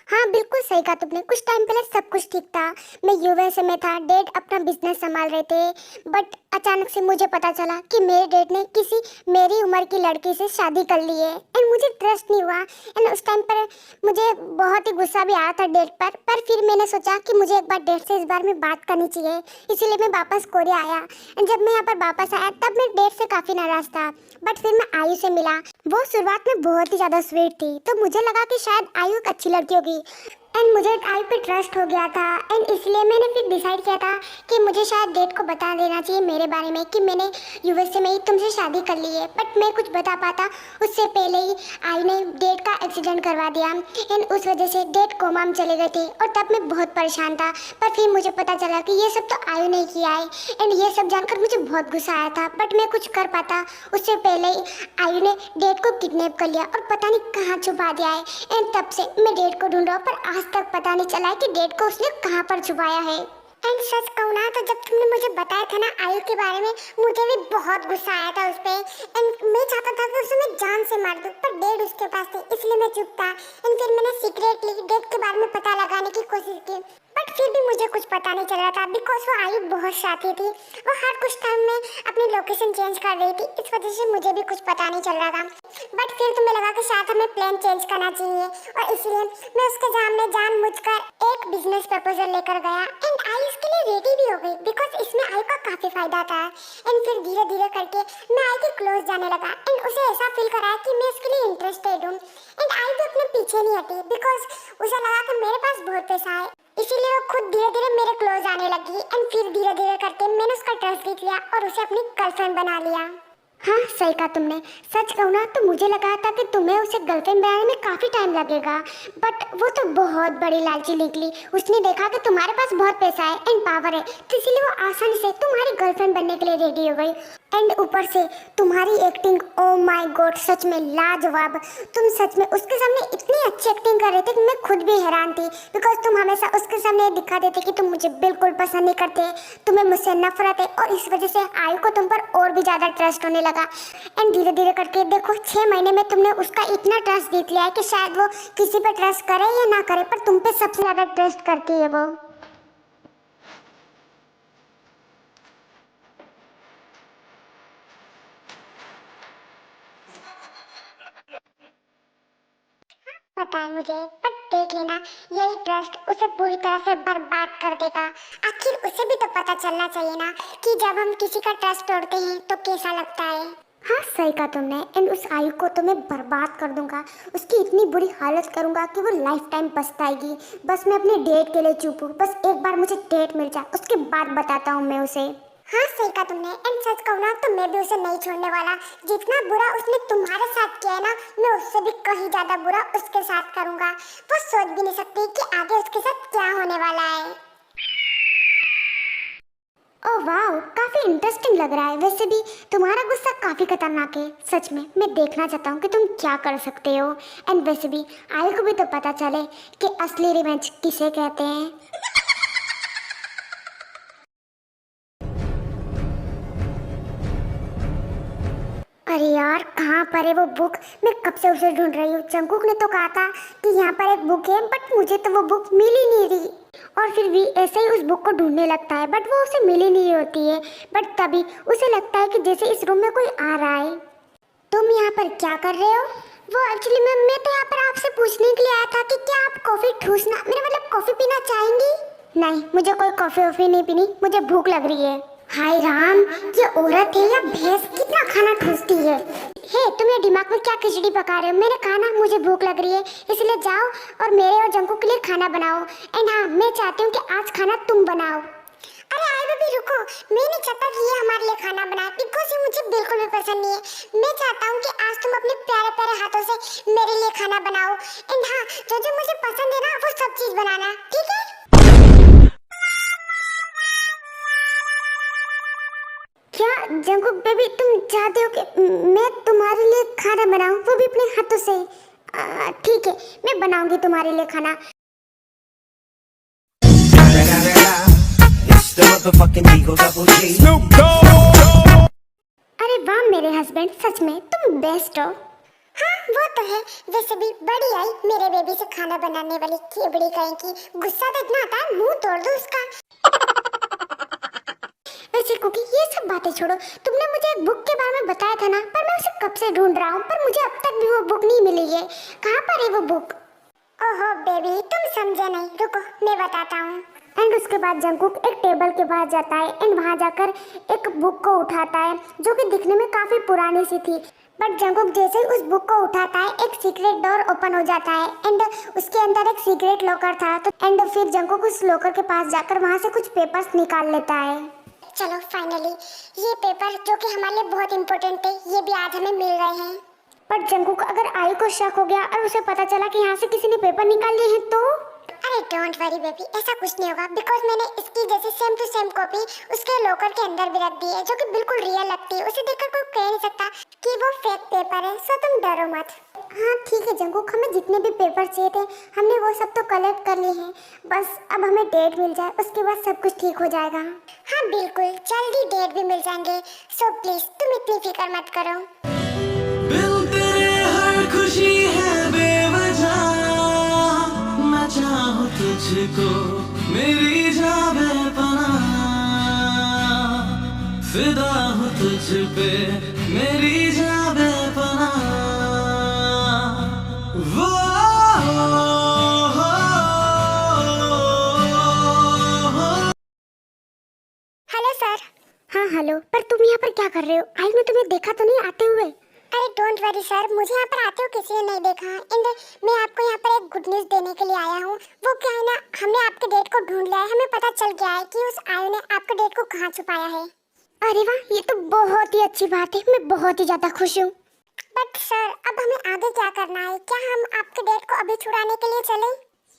हाँ बिल्कुल सही कहा तुमने, कुछ टाइम पहले सब कुछ ठीक था। मैं यूएसए में था, डैड अपना बिजनेस संभाल रहे थे, बट अचानक से मुझे पता चला कि मेरे डैड ने किसी मेरी उम्र की लड़की से शादी कर ली है, एंड मुझे ट्रस्ट नहीं हुआ। एंड उस टाइम पर मुझे बहुत ही गुस्सा भी आया था डैड पर फिर मैंने सोचा कि मुझे एक बार डैड से इस बारे में बात करनी चाहिए, इसीलिए मैं वापस कोरिया आया। एंड जब मैं यहाँ पर वापस आया तब मैं डैड से काफ़ी नाराज़ था, बट फिर मैं आयु से मिला। वो शुरुआत में बहुत ही ज़्यादा स्वीट थी, तो मुझे लगा कि शायद आयु एक अच्छी लड़की होगी, एंड मुझे आयु पे ट्रस्ट हो गया था। एंड इसलिए मैंने फिर डिसाइड किया था कि मुझे शायद डैड को बता देना चाहिए मेरे बारे में कि मैंने यूएसए में ही तुमसे शादी कर ली है, बट मैं कुछ बता पाता उससे पहले ही आयु ने डैड का एक्सीडेंट करवा दिया, एंड उस वजह से डैड कोमा में चले गए थे, और तब मैं बहुत परेशान था। पर फिर मुझे पता चला कि ये सब तो आयु ने किया है, एंड ये सब जानकर मुझे बहुत गुस्सा आया था, बट मैं कुछ कर पाता उससे पहले ही आयु ने डैड को किडनैप कर लिया और पता नहीं कहाँ छुपा दिया है। एंड तब से मैं डैड को ढूंढ रहा हूँ, पर आज तक पता नहीं चला है कि डैड को उसने कहाँ पर छुपाया है। एंड सच कहूँ ना तो जब तुमने मुझे बताया था ना आयु के बारे में, मुझे भी बहुत गुस्सा आया था उस पर, एंड मैं चाहता था कि उसे मैं जान से मार दूँ, पर डैड उसके पास थे इसलिए मैं चुप था। एंड फिर मैंने सीक्रेटली डैड के बारे में पता लगाने की कोशिश की, बट फिर भी मुझे कुछ पता नहीं चल रहा था, बिकॉज वो आयु बहुत शाती थी। वो हर कुछ टाइम में अपनी लोकेशन चेंज कर रही थी, इस वजह से मुझे भी कुछ पता नहीं चल रहा था। बट फिर तुम्हें लगा कि शायद हमें प्लान चेंज करना चाहिए, और इसलिए मैं उसके सामने जानबूझकर एक बिजनेस प्रपोजल लेकर गया, एंड आयु इसके लिए रेडी भी हो गई, बिकॉज इसमें आयु का काफी फायदा था। एंड फिर धीरे धीरे करके मैं आयु के क्लोज जाने लगा, एंड उसे ऐसा फील करा कि मैं उसके लिए इंटरेस्टेड हूँ। एंड आयु भी अपने पीछे नहीं हटी, बिकॉज उसे लगा कि मेरे पास बहुत पैसा है, इसीलिए वो खुद धीरे धीरे मेरे क्लोज आने लगी। एंड फिर धीरे धीरे करके मैंने उसका ट्रस्ट जीत लिया और उसे अपनी गर्लफ्रेंड बना लिया। हाँ सही कहा तुमने, सच कहूँ ना तो मुझे लगा था कि तुम्हें उसे गर्लफ्रेंड बनाने में काफ़ी टाइम लगेगा, बट वो तो बहुत बड़ी लालची निकली। उसने देखा कि तुम्हारे पास बहुत पैसा है एंड पावर है, तो इसलिए वो आसानी से तुम्हारी गर्लफ्रेंड बनने के लिए रेडी हो गई। एंड ऊपर से तुम्हारी एक्टिंग, ओ माय गॉड, सच में लाजवाब। तुम सच में उसके सामने इतनी अच्छी एक्टिंग कर रहे थे कि मैं खुद भी हैरान थी, बिकॉज तुम हमेशा उसके सामने दिखा देते कि तुम मुझे बिल्कुल पसंद नहीं करते, तुम्हें मुझसे नफरत है, और इस वजह से आयु को तुम पर और भी ज़्यादा ट्रस्ट होने लगा। एंड धीरे धीरे करके देखो 6 महीने में तुमने उसका इतना ट्रस्ट जीत लिया है कि शायद वो किसी पर ट्रस्ट करे या ना करे, पर तुम पे सबसे ज़्यादा ट्रस्ट करती है वो। पता है मुझे, पर देख लेना यही ट्रस्ट उसे पूरी तरह से बर्बाद कर देगा। आखिर उसे भी तो पता चलना चाहिए ना कि जब हम किसी का ट्रस्ट तोड़ते हैं तो कैसा लगता है। हाँ सही कहा तुमने, एंड उस आयु को तो मैं बर्बाद कर दूंगा, उसकी इतनी बुरी हालत करूंगा कि वो लाइफ टाइम पछताएगी। बस मैं अपने डेट के लिए चुप हूँ, बस एक बार मुझे डेट मिल जाए उसके बाद बताता हूँ मैं उसे। हाँ सही कहा तुमने, एंड सच कहूँ ना तो मैं भी उसे नहीं छोड़ने वाला। जितना बुरा उसने तुम्हारे साथ किया है ना, मैं उससे भी कहीं ज्यादा बुरा उसके साथ करूँगा। वो सोच भी नहीं सकती कि आगे उसके साथ क्या होने वाला है। ओह वाह, काफी इंटरेस्टिंग लग रहा है। वैसे भी तुम्हारा गुस्सा काफी खतरनाक है, सच में मैं देखना चाहता हूँ कि तुम क्या कर सकते हो। एंड वैसे भी आयु को भी तो पता चले कि असली रिवेंज किसे कहते हैं। अरे यार कहाँ पर है वो बुक, मैं कब से उसे ढूंढ रही हूँ। जंगकुक ने तो कहा था कि यहाँ पर एक बुक है, बट मुझे तो वो बुक मिल ही नहीं रही, और फिर भी ऐसे ही उस बुक को ढूंढने लगता है, बट वो उसे मिल ही नहीं होती है। बट तभी उसे लगता है कि जैसे इस रूम में कोई आ रहा है। तुम यहाँ पर क्या कर रहे हो? वो एक्चुअली मैं तो यहाँ पर आपसे पूछने के लिए आया था कि क्या आप कॉफ़ी ठूसना, मेरा मतलब कॉफ़ी पीना चाहेंगी? नहीं, मुझे कोई कॉफ़ी वॉफ़ी नहीं पीनी, मुझे भूख लग रही है। हाय राम, ये औरत है या भैंस, कितना खाना ठूसती है। हे, तुम ये दिमाग में क्या खिचड़ी पका रहे हो? मैंने कहा ना मुझे भूख लग रही है, इसलिए जाओ और मेरे और जंकू के लिए खाना बनाओ। एंड हाँ, मैं चाहती हूँ कि आज खाना तुम बनाओ। अरे आय बेबी रुको, मैं नहीं चाहता कि ये हमारे लिए खाना बनाए, बिकॉज ये मुझे बिल्कुल भी पसंद नहीं है। मैं चाहता हूँ कि आज तुम अपने प्यारे प्यारे हाथों से मेरे लिए खाना बनाओ। एंड हाँ, जो जो मुझे पसंद है ना वो सब चीज़ बनाना, ठीक है? जंकुक बेबी, तुम चाहते हो कि मैं तुम्हारे लिए खाना बनाऊं, वो भी अपने हाथों से? ठीक है, मैं बनाऊंगी तुम्हारे लिए खाना।
It's the motherfucking Eagle Double G.
अरे वाह मेरे हस्बैंड, सच में तुम बेस्ट हो। हाँ वो तो है। वैसे भी बड़ी आई मेरे बेबी से खाना बनाने वाली खेबड़ी कहीं की, गुस्सा तो इतना आता है मुंह तोड़ दो उसका। वैसे कुकी, ये सब बातें छोड़ो, तुमने मुझे एक बुक के बारे में बताया था ना, पर मैं उसे कब से ढूंढ रहा हूँ, पर मुझे अब तक भी वो बुक नहीं मिली है। कहाँ पर है वो बुक? ओहो बेबी, तुम समझे नहीं, रुको मैं बताता हूँ। एंड उसके बाद जंकुक एक टेबल के पास जाता है एंड वहाँ जाकर एक बुक को उठाता है जो कि दिखने में काफी पुरानी सी थी। बट जंकुक जैसे ही उस बुक को उठाता है, एक सीक्रेट डोर ओपन हो जाता है एंड उसके अंदर एक सीक्रेट लॉकर था। तो एंड फिर जंकुक उस लॉकर के पास जाकर वहाँ से कुछ पेपर्स निकाल लेता है। चलो फाइनली ये पेपर जो कि हमारे लिए बहुत इंपॉर्टेंट थे, ये भी आज हमें मिल रहे हैं। पर जंकुक अगर आई को शक हो गया और उसे पता चला कि यहाँ से किसी ने पेपर निकाल लिए हैं तो? अरे डोंट वरी बेबी, ऐसा कुछ नहीं होगा, बिकॉज मैंने इसकी जैसे सेम टू सेम कॉपी उसके लॉकर के अंदर भी रख दी है, जो कि बिल्कुल रियल लगती है। उसे देखकर कोई कह नहीं सकता कि वो फेक पेपर है, सो तुम डरो मत। हाँ ठीक है जंकुक, हमें जितने भी पेपर चाहिए थे हमने वो सब तो कलेक्ट कर लिए हैं, बस अब हमें डेट मिल जाए, उसके बाद सब कुछ ठीक हो जाएगा। हाँ बिल्कुल, जल्दी डेट भी मिल जाएंगे, सो प्लीज तुम इतनी फिक्र मत करो।
बिल तेरे हर खुशी है बेवजह, मैं चाहूँ तुझको मेरी जावे पनाह, फिदा हूँ तुझ पे मेरी जावे पनाह। वो
हेलो सर। हाँ हेलो, पर तुम यहाँ पर क्या कर रहे हो? आज मैं तुम्हें देखा तो नहीं आते हुए? अरे डोंट वरी सर, मुझे यहाँ पर आते हुए किसी ने नहीं देखा एंड मैं आपको यहाँ पर एक गुड न्यूज़ देने के लिए आया हूँ। वो क्या है ना, हमने आपके डेट को ढूंढ लिया है, हमें पता चल गया है कि उस आयु ने आपके डेट को कहाँ छुपाया है। अरे वाह, ये तो बहुत ही अच्छी बात है, मैं बहुत ही ज्यादा खुश हूँ। बट सर अब हमें आगे क्या करना है? क्या हम आपके डेट को अभी छुड़ाने के लिए चलें?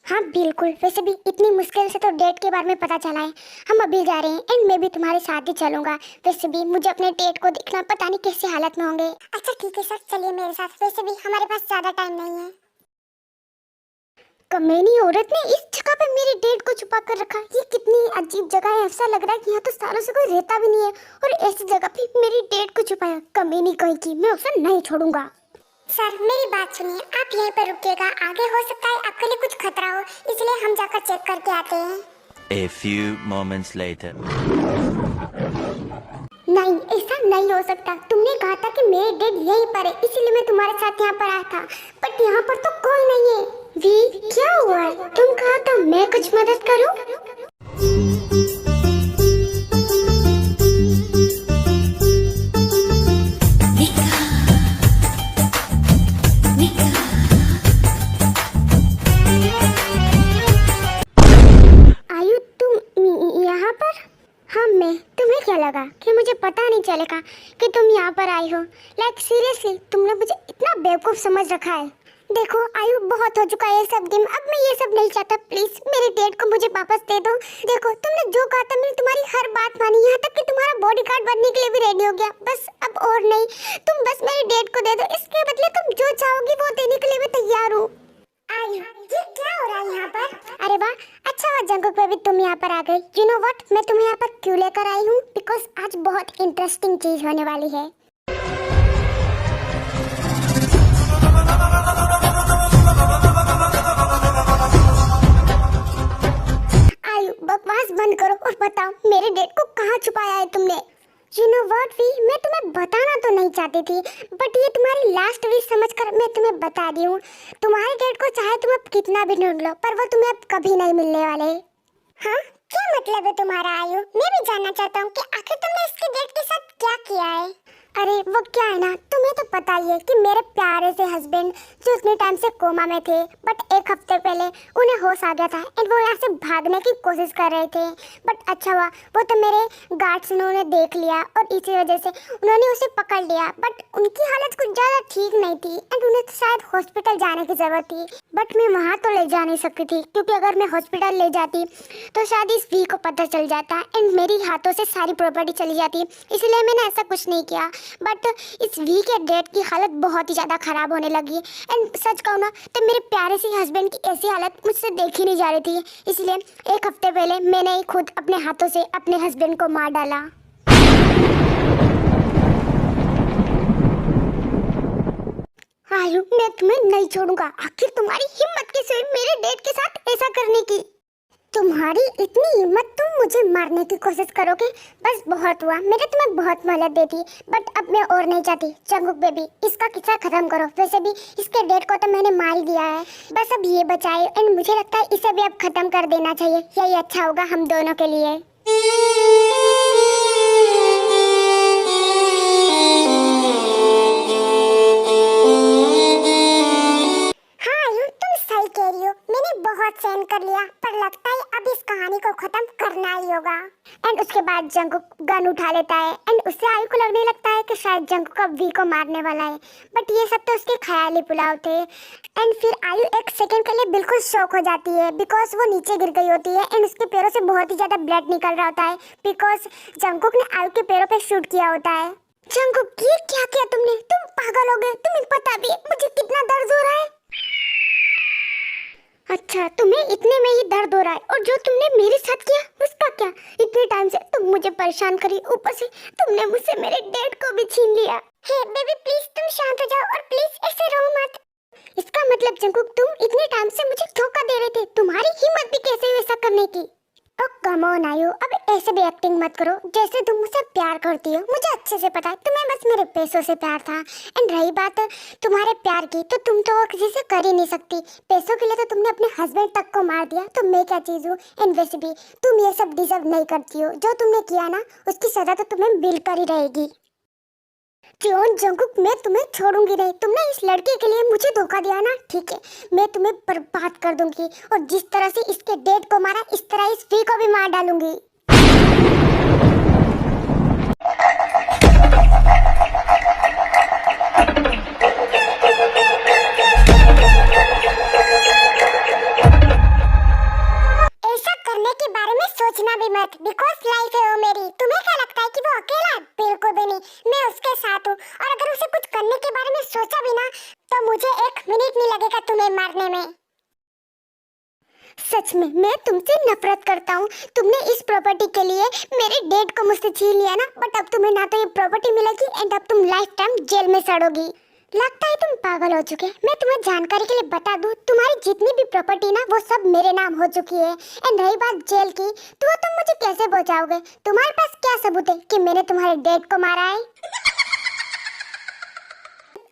हाँ बिल्कुल, वैसे भी इतनी मुश्किल से तो डेट के बारे में पता चला है, हम अभी जा रहे हैं एंड मैं भी तुम्हारे साथ ही चलूंगा। वैसे भी मुझे अपने डेट को देखना, पता नहीं कैसे हालत में होंगे। अच्छा ठीक है सर, चलिए मेरे साथ, वैसे भी हमारे पास ज्यादा टाइम नहीं है। कमीनी औरत ने इस जगह पे मेरी डेट को छुपा कर रखा, ये कितनी अजीब जगह है। ऐसा लग रहा है कि यहाँ तो सालों से कोई रहता भी नहीं है और ऐसी जगह पे मेरी डेट को छुपाया। कमीनी कहीं की, मैं उसे नहीं छोड़ूंगा। सर मेरी बात सुनिए, आप यहीं पर रुकिएगा, आगे हो सकता है आपके लिए कुछ खतरा हो, इसलिए हम जाकर चेक करके आते हैं।
A few moments later.
नहीं, ऐसा नहीं हो सकता, तुमने कहा था कि मेरी डेट यहीं पर है, इसीलिए मैं तुम्हारे साथ यहाँ पर आया था, बट यहाँ पर तो कोई नहीं है। वी क्या हुआ है? तुम कहा था मैं कुछ मदद करूं? आयु तुम यहाँ पर? हाँ मैं, तुम्हें क्या लगा कि मुझे पता नहीं चलेगा कि तुम यहाँ पर आई हो? लाइक सीरियसली तुमने मुझे इतना बेवकूफ समझ रखा है। देखो आयु, बहुत हो चुका है ये सब गेम, अब मैं ये सब नहीं चाहता, प्लीज मेरे डेट को मुझे वापस दे दो। देखो तुमने जो कहा था मैंने तुम्हारी हर बात मानी, यहाँ तक कि तुम्हारा बॉडीगार्ड बनने के लिए भी रेडी हो गया, बस अब और नहीं, तुम बस मेरी डेट को दे दो, इसके बदले तुम जो चाहोगी वो देने के लिए मैं तैयार हूँ। आयु, ये क्या हो रहा है यहाँ पर? अरे वाह, अच्छा हुआ जंकुक बेबी तुम यहाँ पर आ गई। यू नो व्हाट, मैं तुम्हें यहाँ पर क्यों लेकर आई हूँ? बिकॉज आज बहुत इंटरेस्टिंग चीज होने वाली है। आयु बकवास बंद करो और बताओ मेरे डेट को कहाँ छुपाया है तुमने? यू नो व्हाट वी, मैं तुम्हें बताना तो नहीं चाहती थी, बट ये तुम्हारी लास्ट विश समझकर मैं तुम्हें बता दी हूँ। तुम्हारे डेट को चाहे तुम अब कितना भी ढूंढ लो, पर वो तुम्हें अब कभी नहीं मिलने वाले। हाँ क्या मतलब है तुम्हारा आयु? मैं भी जानना चाहता हूँ कि आखिर तुमने इसके डेट के साथ क्या किया है। अरे वो क्या है ना, तुम्हें तो पता ही है कि मेरे प्यारे से हस्बैंड जो उतने टाइम से कोमा में थे, बट एक हफ्ते पहले उन्हें होश आ गया था एंड वो यहाँ से भागने की कोशिश कर रहे थे। बट अच्छा हुआ वो तो मेरे गार्ड्स ने उन्हें देख लिया और इसी वजह से उन्होंने उसे पकड़ लिया। बट उनकी हालत कुछ ज़्यादा ठीक नहीं थी एंड उन्हें तो शायद हॉस्पिटल जाने की ज़रूरत थी। बट मैं वहाँ तो ले जा नहीं सकती थी, क्योंकि अगर मैं हॉस्पिटल ले जाती तो शायद इस वी को पता चल जाता एंड मेरी हाथों से सारी प्रॉपर्टी चली जाती, इसलिए मैंने ऐसा कुछ नहीं किया। बट इस वी के डैड की हालत बहुत ही ज़्यादा ख़राब होने लगी एंड सच कहूँ ना तो मेरे प्यारे से हस्बैंड की ऐसी हालत मुझसे देखी नहीं जा रही थी, इसलिए एक हफ्ते पहले मैंने ही खुद अपने हाथों से अपने हस्बैंड को मार डाला। आयु, मैं तुम्हें नहीं छोड़ूंगा। आखिर तुम्हारी हिम्मत कैसे हुई मेरे डैड के साथ ऐसा करने की? तुम्हारी इतनी हिम्मत, तुम मुझे मारने की कोशिश करोगे? बस बहुत हुआ, मैंने तुम्हें बहुत मोहलत दे दी, बट अब मैं और नहीं चाहती। जंगकुक बेबी, इसका किस्सा खत्म करो। वैसे भी इसके डैड को तो मैंने मार ही दिया है, बस अब ये बचाए एंड मुझे लगता है इसे भी अब खत्म कर देना चाहिए। यही अच्छा होगा हम दोनों के लिए। कह रही हो, मैंने बहुत सहन कर लिया, पर लगता है अब इस कहानी को खत्म करना ही होगा। एंड उसके बाद जंगकुक गन उठा लेता है एंड उससे आयु को लगने लगता है कि शायद जंगकुक अब वी को मारने वाला है, बट ये सब तो उसके ख्याली पुलाव थे। एंड फिर आयु एक सेकंड के लिए बिल्कुल शॉक हो जाती है, बिकॉज वो नीचे गिर गई होती है एंड उसके पैरों से बहुत ही ज्यादा ब्लड निकल रहा होता है, बिकॉज जंगकुक ने आयु के पैरों पे शूट किया होता है। जंगकुक, ये क्या किया तुमने? तुम पागल हो गए। तुम्हें पता भी है मुझे कितना दर्द हो रहा है? अच्छा, तुम्हें इतने में ही दर्द हो रहा है, और जो तुमने मेरे साथ किया उसका क्या? इतने टाइम से तुम मुझे परेशान करी, ऊपर से तुमने मुझसे मेरे डैड को भी छीन लिया। हे बेबी प्लीज तुम शांत हो जाओ और प्लीज ऐसे रो मत। इसका मतलब जंगकुक तुम इतने टाइम से मुझे धोखा दे रहे थे, तुम्हारी हिम्मत भी कैसे हुई ऐसा करने की? ओ कम ऑन आयु, अब ऐसे भी एक्टिंग मत करो जैसे तुम मुझसे प्यार करती हो। मुझे अच्छे से पता है तुम्हें बस मेरे पैसों से प्यार था। एंड रही बात तुम्हारे प्यार की, तो तुम तो वो किसी से कर ही नहीं सकती। पैसों के लिए तो तुमने अपने हस्बैंड तक को मार दिया, तो मैं क्या चीज़ हूँ? एंड वैसे भी तुम ये सब डिजर्व नहीं करती हो। जो तुमने किया ना उसकी सजा तो तुम्हें मिलकर ही रहेगी। क्यों जंगकुक, मैं तुम्हें छोड़ूंगी नहीं। तुमने इस लड़के के लिए मुझे धोखा दिया ना, ठीक है, मैं तुम्हें बर्बाद कर दूंगी, और जिस तरह से इसके डैड को मारा इस तरह इस वी को भी मार डालूंगी। ऐसा करने के बारे में सोचना भी मत, बिकॉज लाइफ है वो मेरी। तुम्हें क्या लगता है कि वो अकेला है? बिल्कुल भी नहीं, मैं उसके साथ हूँ, और अगर उसे कुछ करने के बारे में सोचा भी ना तो मुझे 1 मिनट नहीं लगेगा तुम्हें मारने में। सच में मैं तुमसे नफरत करता हूँ। तुमने इस प्रॉपर्टी के लिए मेरे डैड को मुझसे छीन लिया ना, बट अब तुम्हें ना तो ये प्रॉपर्टी मिलेगी एंड अब तुम लाइफ टाइम जेल में सड़ोगी। लगता है तुम पागल हो चुके। मैं तुम्हें जानकारी के लिए बता दूं, तुम्हारी जितनी भी प्रॉपर्टी ना वो सब मेरे नाम हो चुकी है। एंड रही बात जेल की, तो वो तुम मुझे कैसे बचाओगे? तुम्हारे पास क्या सबूत है कि मैंने तुम्हारे डैड को मारा है?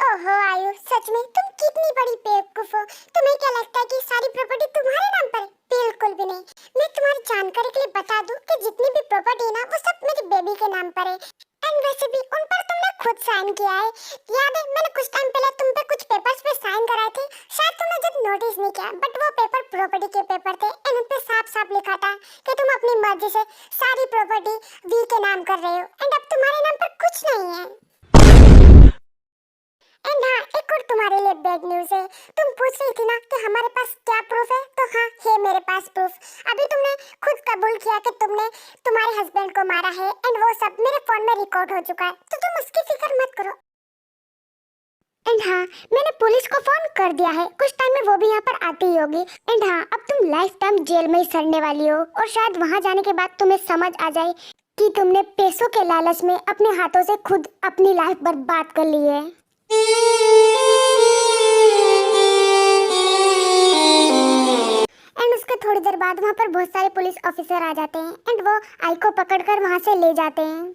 ओहो आयु, सच में तुम कितनी बड़ी बेवकूफ हो। तुम्हें क्या लगता है कि सारी प्रॉपर्टी तुम्हारे नाम पर है? बिल्कुल भी नहीं। मैं तुम्हारी जानकारी के लिए बता दूं कि जितनी भी प्रॉपर्टी है ना वो सब मेरी बेबी के नाम पर है। एंड वैसे भी उन पर तुमने खुद साइन किया है। याद है मैंने कुछ टाइम पहले तुम पे कुछ पेपर्स पे साइन कराए थे, शायद तुमने जब नोटिस नहीं किया, बट वो पेपर प्रॉपर्टी के पेपर थे एंड उन पे साफ साफ लिखा था कि तुम अपनी मर्जी से सारी प्रॉपर्टी वी के नाम कर रहे हो, एंड अब तुम्हारे नाम पर कुछ नहीं है। एंड हाँ, एक और तुम्हारे लिए बैड न्यूज़ है। तुम पूछ रही थी ना कि हमारे पास क्या प्रूफ है, तो हाँ है मेरे पास प्रूफ। अभी तुमने खुद कबूल किया कि तुमने तुम्हारे हस्बैंड को मारा है एंड वो सब मेरे फोन में रिकॉर्ड हो चुका है, तो तुम उसकी फिक्र मत करो। एंड हाँ, मैंने पुलिस को फोन कर दिया है, कुछ टाइम में वो भी यहाँ पर आती ही होगी। एंड हाँ, अब तुम लाइफ टाइम जेल में ही सड़ने वाली हो, और शायद वहाँ जाने के बाद तुम्हें समझ आ जाए कि तुमने पैसों के लालच में अपने हाथों से खुद अपनी लाइफ बर्बाद कर ली है। एंड उसके थोड़ी देर बाद वहाँ पर बहुत सारे पुलिस ऑफिसर आ जाते हैं एंड वो आई को पकड़कर वहाँ से ले जाते हैं।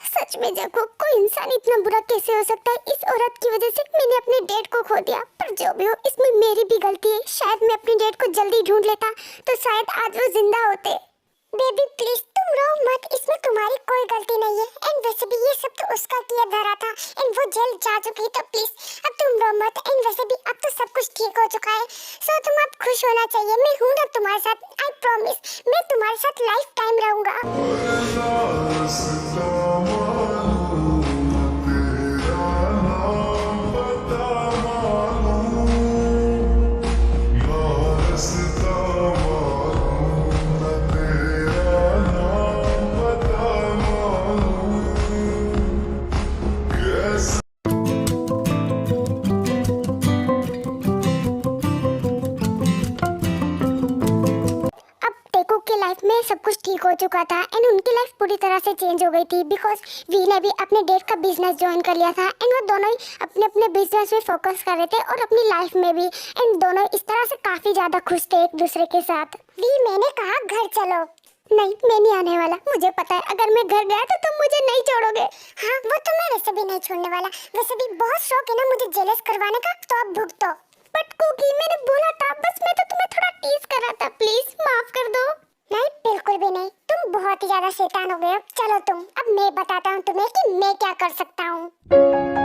सच में देखो, कोई इंसान इतना बुरा कैसे हो सकता है? इस औरत की वजह से मैंने अपने डैड को खो दिया, पर जो भी हो इसमें मेरी भी गलती है। शायद मैं अपने डैड को जल्दी ढूंढ लेता तो शायद आज वो जिंदा होते। बेबी प्लीज तुम तुम रो मत, इसमें तुम्हारी कोई गलती नहीं है। एंड वैसे भी ये सब तो उसका किया धरा था एंड वो जेल जा चुकी, तो प्लीज अब तुम रो मत। एंड वैसे भी अब तो सब कुछ ठीक हो चुका है, सो तुम अब खुश होना चाहिए। मैं हूं ना तुम्हारे साथ, आई प्रॉमिस मैं तुम्हारे साथ लाइफ टाइम रहूंगा। अब टेकू की लाइफ में सब कुछ ठीक हो चुका था एंड उनकी लाइफ पूरी तरह से चेंज हो गई थी बिकॉज वी ने भी अपने डैड का बिजनेस ज्वाइन कर लिया था एंड वो दोनों ही अपने अपने बिजनेस में फोकस कर रहे थे और अपनी लाइफ में भी। एंड दोनों इस तरह से काफी ज्यादा खुश थे एक दूसरे के साथ। वी मैंने कहा घर चलो। नहीं मैं नहीं आने वाला, मुझे पता है अगर मैं घर गया तो तुम मुझे नहीं छोड़ोगे। हाँ वो तो मैं वैसे भी नहीं छोड़ने वाला, वैसे भी बहुत शौक है ना मुझे जेलस करवाने का, तो अब भुगतो। बट कुकी मैंने बोला था, बस मैं तो तुम्हें थोड़ा टीज कर रहा था, प्लीज माफ कर दो। नहीं बिल्कुल भी नहीं, तुम बहुत ही ज्यादा शैतान हो गए हो। चलो तुम, अब मैं बताता हूँ तुम्हें कि मैं क्या कर सकता हूँ।